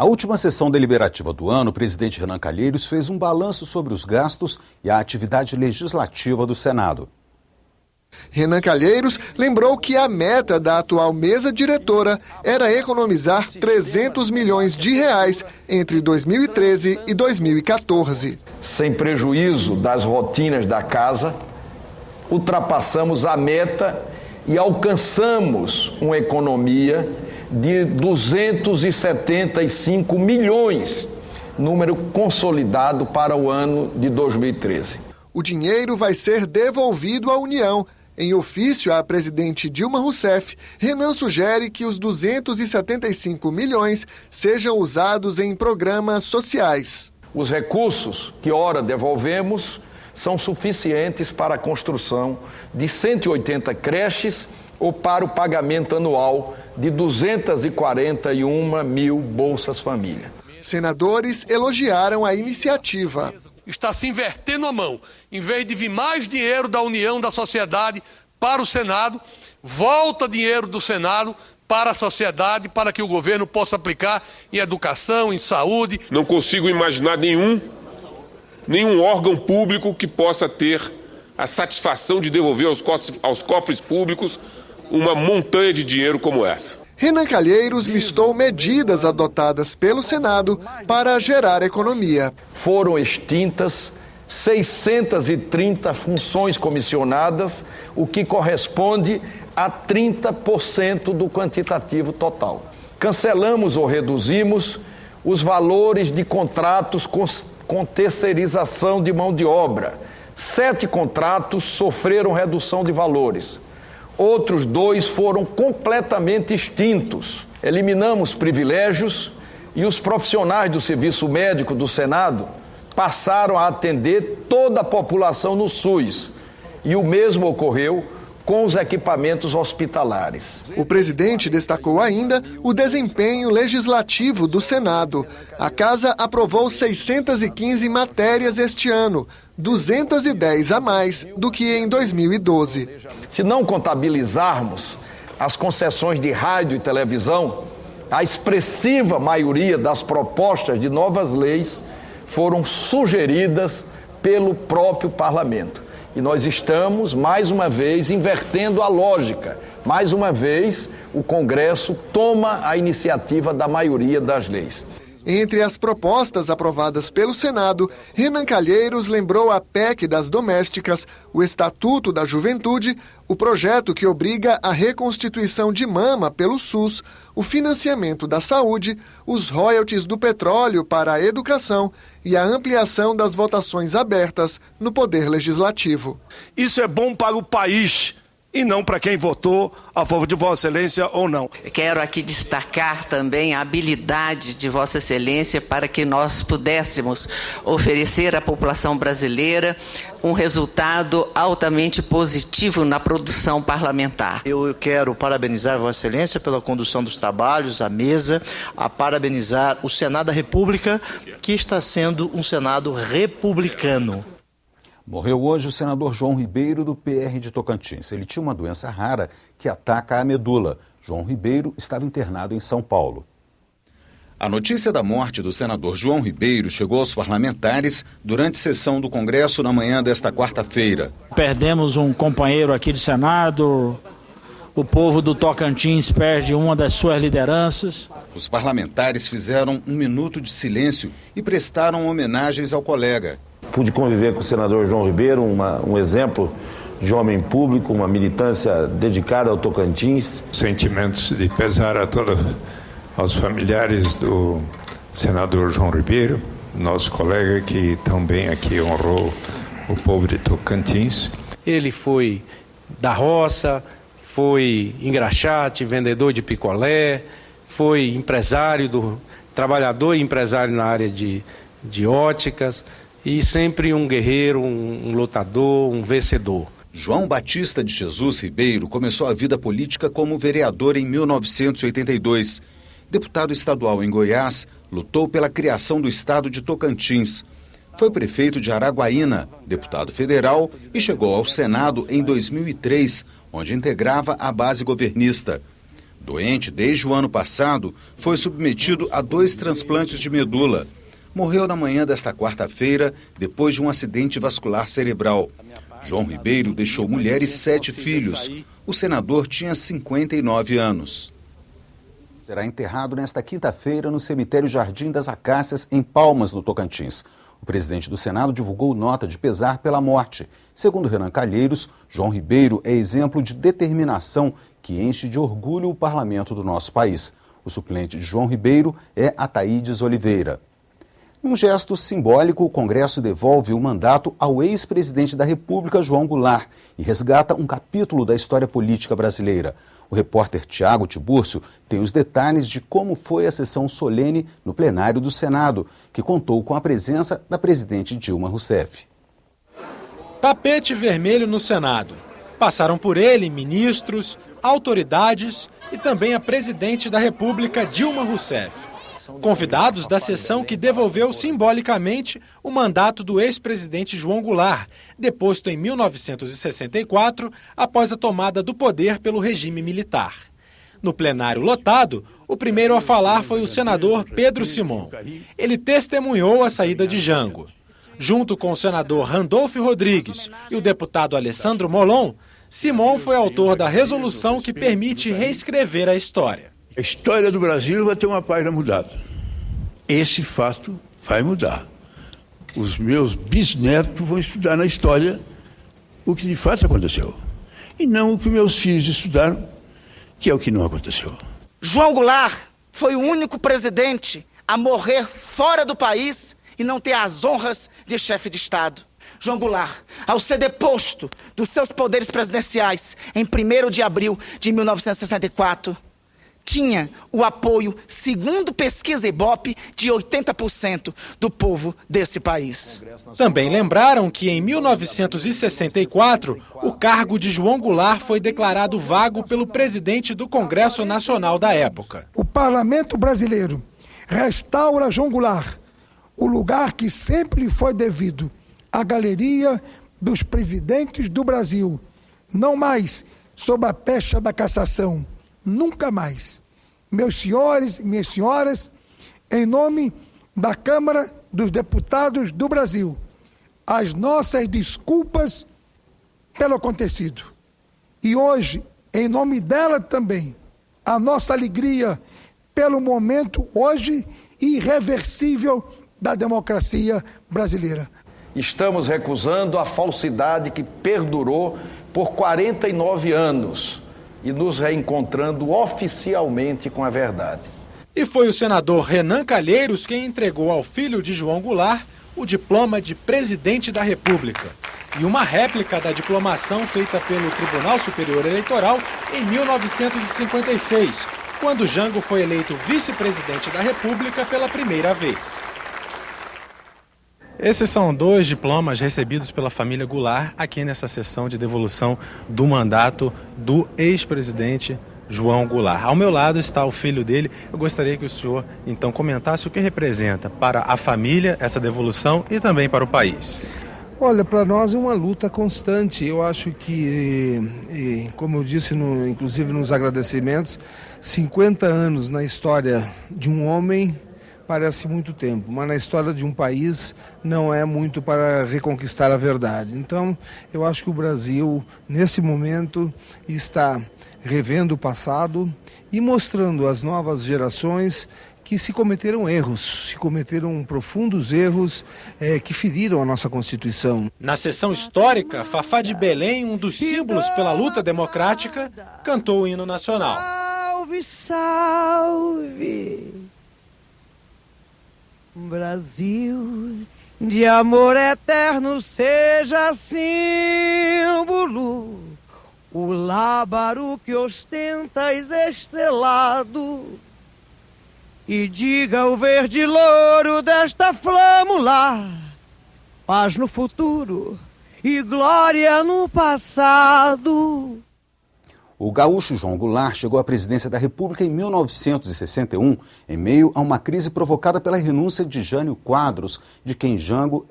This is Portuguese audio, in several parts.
Na última sessão deliberativa do ano, o presidente Renan Calheiros fez um balanço sobre os gastos e a atividade legislativa do Senado. Renan Calheiros lembrou que a meta da atual mesa diretora era economizar 300 milhões de reais entre 2013 e 2014. Sem prejuízo das rotinas da casa, ultrapassamos a meta e alcançamos uma economia de 275 milhões, número consolidado para o ano de 2013. O dinheiro vai ser devolvido à União. Em ofício à presidente Dilma Rousseff, Renan sugere que os 275 milhões sejam usados em programas sociais. Os recursos que ora devolvemos são suficientes para a construção de 180 creches ou para o pagamento anual de 241 mil Bolsas Família. Senadores elogiaram a iniciativa. Está se invertendo a mão. Em vez de vir mais dinheiro da União, da sociedade para o Senado, volta dinheiro do Senado para a sociedade, para que o governo possa aplicar em educação, em saúde. Não consigo imaginar nenhum órgão público que possa ter a satisfação de devolver aos cofres públicos uma montanha de dinheiro como essa. Renan Calheiros listou medidas adotadas pelo Senado para gerar economia. Foram extintas 630 funções comissionadas, o que corresponde a 30% do quantitativo total. Cancelamos ou reduzimos os valores de contratos com terceirização de mão de obra. 7 contratos sofreram redução de valores. Outros 2 foram completamente extintos. Eliminamos privilégios e os profissionais do serviço médico do Senado passaram a atender toda a população no SUS. E o mesmo ocorreu com os equipamentos hospitalares. O presidente destacou ainda o desempenho legislativo do Senado. A Casa aprovou 615 matérias este ano, 210 a mais do que em 2012. Se não contabilizarmos as concessões de rádio e televisão, a expressiva maioria das propostas de novas leis foram sugeridas pelo próprio parlamento. E nós estamos, mais uma vez, invertendo a lógica. Mais uma vez, o Congresso toma a iniciativa da maioria das leis. Entre as propostas aprovadas pelo Senado, Renan Calheiros lembrou a PEC das domésticas, o Estatuto da Juventude, o projeto que obriga a reconstituição de mama pelo SUS, o financiamento da saúde, os royalties do petróleo para a educação e a ampliação das votações abertas no Poder Legislativo. Isso é bom para o país e não para quem votou a favor de Vossa Excelência ou não. Quero aqui destacar também a habilidade de Vossa Excelência para que nós pudéssemos oferecer à população brasileira um resultado altamente positivo na produção parlamentar. Eu quero parabenizar Vossa Excelência pela condução dos trabalhos, a mesa, a parabenizar o Senado da República, que está sendo um Senado republicano. Morreu hoje o senador João Ribeiro, do PR de Tocantins. Ele tinha uma doença rara que ataca a medula. João Ribeiro estava internado em São Paulo. A notícia da morte do senador João Ribeiro chegou aos parlamentares durante sessão do Congresso na manhã desta quarta-feira. Perdemos um companheiro aqui do Senado. O povo do Tocantins perde uma das suas lideranças. Os parlamentares fizeram um minuto de silêncio e prestaram homenagens ao colega. Pude conviver com o senador João Ribeiro, um exemplo de homem público, uma militância dedicada ao Tocantins. Sentimentos de pesar aos familiares do senador João Ribeiro, nosso colega que também aqui honrou o povo de Tocantins. Ele foi da roça, foi engraxate, vendedor de picolé, foi empresário, trabalhador e empresário na área de óticas. E sempre um guerreiro, um lutador, um vencedor. João Batista de Jesus Ribeiro começou a vida política como vereador em 1982. Deputado estadual em Goiás, lutou pela criação do estado de Tocantins. Foi prefeito de Araguaína, deputado federal e chegou ao Senado em 2003, onde integrava a base governista. Doente desde o ano passado, foi submetido a 2 transplantes de medula. Morreu na manhã desta quarta-feira, depois de um acidente vascular cerebral. João Ribeiro deixou mulher e 7 filhos. O senador tinha 59 anos. Será enterrado nesta quinta-feira no cemitério Jardim das Acácias, em Palmas, no Tocantins. O presidente do Senado divulgou nota de pesar pela morte. Segundo Renan Calheiros, João Ribeiro é exemplo de determinação que enche de orgulho o parlamento do nosso país. O suplente de João Ribeiro é Ataídes Oliveira. Num gesto simbólico, o Congresso devolve o mandato ao ex-presidente da República, João Goulart, e resgata um capítulo da história política brasileira. O repórter Tiago Tibúrcio tem os detalhes de como foi a sessão solene no plenário do Senado, que contou com a presença da presidente Dilma Rousseff. Tapete vermelho no Senado. Passaram por ele ministros, autoridades e também a presidente da República, Dilma Rousseff. Convidados da sessão que devolveu simbolicamente o mandato do ex-presidente João Goulart, deposto em 1964, após a tomada do poder pelo regime militar. No plenário lotado, o primeiro a falar foi o senador Pedro Simon. Ele testemunhou a saída de Jango. Junto com o senador Randolfo Rodrigues e o deputado Alessandro Molon, Simon foi autor da resolução que permite reescrever a história. A história do Brasil vai ter uma página mudada. Esse fato vai mudar. Os meus bisnetos vão estudar na história o que de fato aconteceu. E não o que meus filhos estudaram, que é o que não aconteceu. João Goulart foi o único presidente a morrer fora do país e não ter as honras de chefe de Estado. João Goulart, ao ser deposto dos seus poderes presidenciais em 1º de abril de 1964, tinha o apoio, segundo pesquisa Ibope, de 80% do povo desse país. Também lembraram que em 1964, o cargo de João Goulart foi declarado vago pelo presidente do Congresso Nacional da época. O parlamento brasileiro restaura a João Goulart, o lugar que sempre lhe foi devido, a galeria dos presidentes do Brasil, não mais sob a pecha da cassação, nunca mais. Meus senhores e minhas senhoras, em nome da Câmara dos Deputados do Brasil, as nossas desculpas pelo acontecido. E hoje, em nome dela também, a nossa alegria pelo momento hoje irreversível da democracia brasileira. Estamos recusando a falsidade que perdurou por 49 anos e nos reencontrando oficialmente com a verdade. E foi o senador Renan Calheiros quem entregou ao filho de João Goulart o diploma de presidente da República e uma réplica da diplomação feita pelo Tribunal Superior Eleitoral em 1956, quando Jango foi eleito vice-presidente da República pela primeira vez. Esses são 2 diplomas recebidos pela família Goulart aqui nessa sessão de devolução do mandato do ex-presidente João Goulart. Ao meu lado está o filho dele. Eu gostaria que o senhor, então, comentasse o que representa para a família essa devolução e também para o país. Olha, para nós é uma luta constante. Eu acho que, como eu disse, inclusive nos agradecimentos, 50 anos na história de um homem parece muito tempo, mas na história de um país não é muito para reconquistar a verdade. Então, eu acho que o Brasil, nesse momento, está revendo o passado e mostrando às novas gerações que se cometeram erros, se cometeram profundos erros que feriram a nossa Constituição. Na sessão histórica, Fafá de Belém, um dos símbolos pela luta democrática, cantou o hino nacional. Salve, salve! Brasil, de amor eterno seja símbolo, o lábaro que ostentas estrelado, e diga o verde louro desta flâmula, paz no futuro e glória no passado. O gaúcho João Goulart chegou à presidência da República em 1961, em meio a uma crise provocada pela renúncia de Jânio Quadros, de quem Jango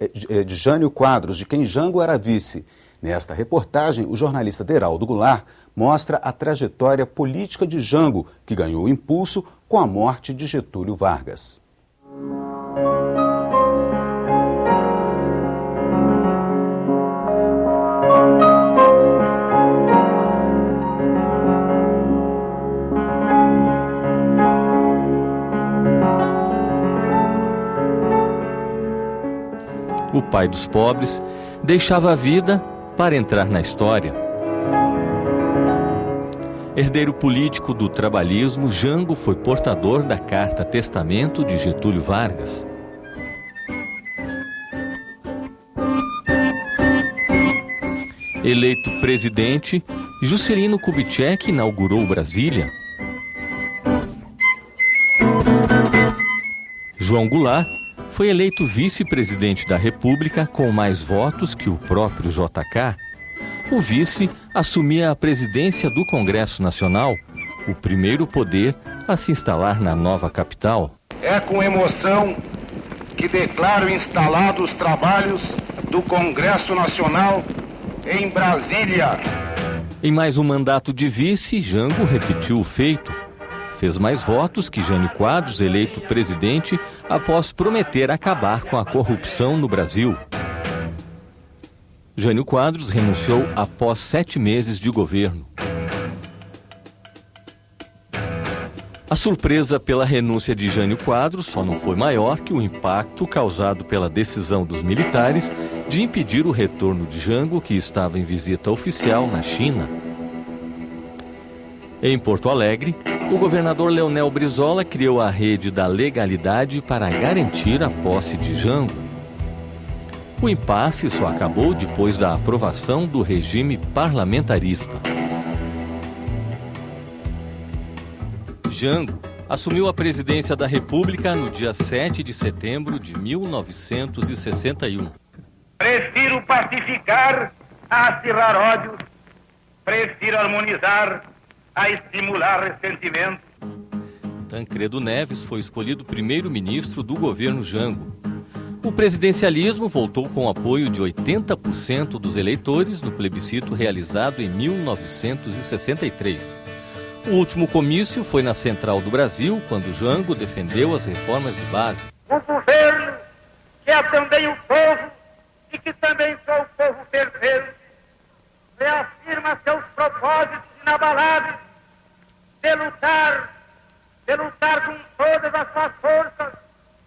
era vice. Nesta reportagem, o jornalista Deraldo Goulart mostra a trajetória política de Jango, que ganhou impulso com a morte de Getúlio Vargas. O pai dos pobres deixava a vida para entrar na história. Herdeiro político do trabalhismo, Jango foi portador da Carta Testamento de Getúlio Vargas. Eleito presidente, Juscelino Kubitschek inaugurou Brasília. João Goulart foi eleito vice-presidente da República com mais votos que o próprio JK. O vice assumia a presidência do Congresso Nacional, o primeiro poder a se instalar na nova capital. É com emoção que declaro instalados os trabalhos do Congresso Nacional em Brasília. Em mais um mandato de vice, Jango repetiu o feito. Fez mais votos que Jânio Quadros, eleito presidente, após prometer acabar com a corrupção no Brasil. Jânio Quadros renunciou após 7 meses de governo. A surpresa pela renúncia de Jânio Quadros só não foi maior que o impacto causado pela decisão dos militares de impedir o retorno de Jango, que estava em visita oficial na China. Em Porto Alegre, o governador Leonel Brizola criou a rede da legalidade para garantir a posse de Jango. O impasse só acabou depois da aprovação do regime parlamentarista. Jango assumiu a presidência da República no dia 7 de setembro de 1961. Prefiro pacificar a acirrar ódios, prefiro harmonizar a estimular ressentimento. Tancredo Neves foi escolhido primeiro-ministro do governo Jango. O presidencialismo voltou com o apoio de 80% dos eleitores no plebiscito realizado em 1963. O último comício foi na Central do Brasil, quando Jango defendeu as reformas de base. O governo, que é também o povo e que também sou o povo perfeito, reafirma seus propósitos inabaláveis de lutar com todas as suas forças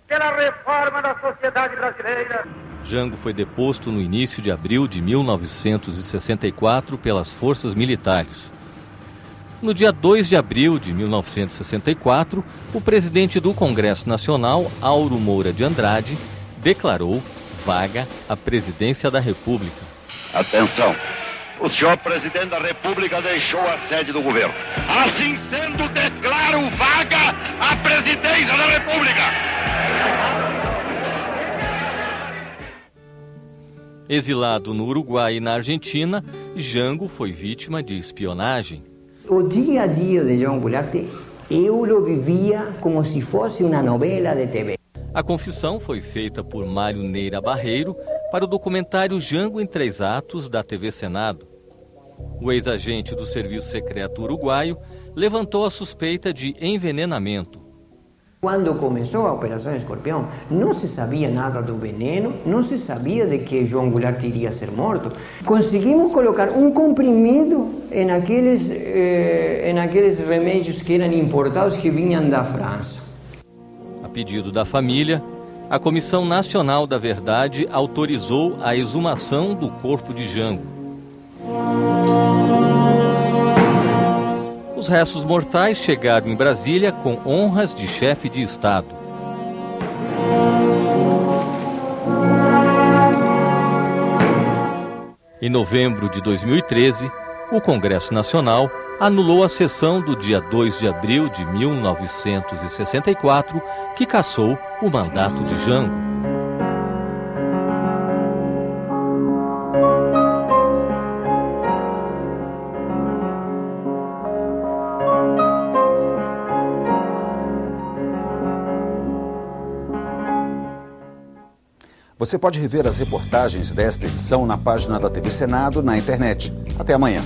pela reforma da sociedade brasileira. Jango foi deposto no início de abril de 1964 pelas forças militares. No dia 2 de abril de 1964, o presidente do Congresso Nacional, Auro Moura de Andrade, declarou vaga a presidência da República. Atenção! O senhor presidente da República deixou a sede do governo. Assim sendo, declaro vaga a presidência da República. Exilado no Uruguai e na Argentina, Jango foi vítima de espionagem. O dia a dia de João Goulart, eu o vivia como se fosse uma novela de TV. A confissão foi feita por Mário Neira Barreiro para o documentário Jango em 3 atos da TV Senado. O ex-agente do Serviço Secreto Uruguaio levantou a suspeita de envenenamento. Quando começou a Operação Escorpião, não se sabia nada do veneno, não se sabia de que João Goulart iria ser morto. Conseguimos colocar um comprimido em aqueles remédios que eram importados, que vinham da França. A pedido da família, a Comissão Nacional da Verdade autorizou a exumação do corpo de Jango. Os restos mortais chegaram em Brasília com honras de chefe de Estado. Em novembro de 2013, o Congresso Nacional anulou a sessão do dia 2 de abril de 1964, que cassou o mandato de Jango. Você pode rever as reportagens desta edição na página da TV Senado na internet. Até amanhã.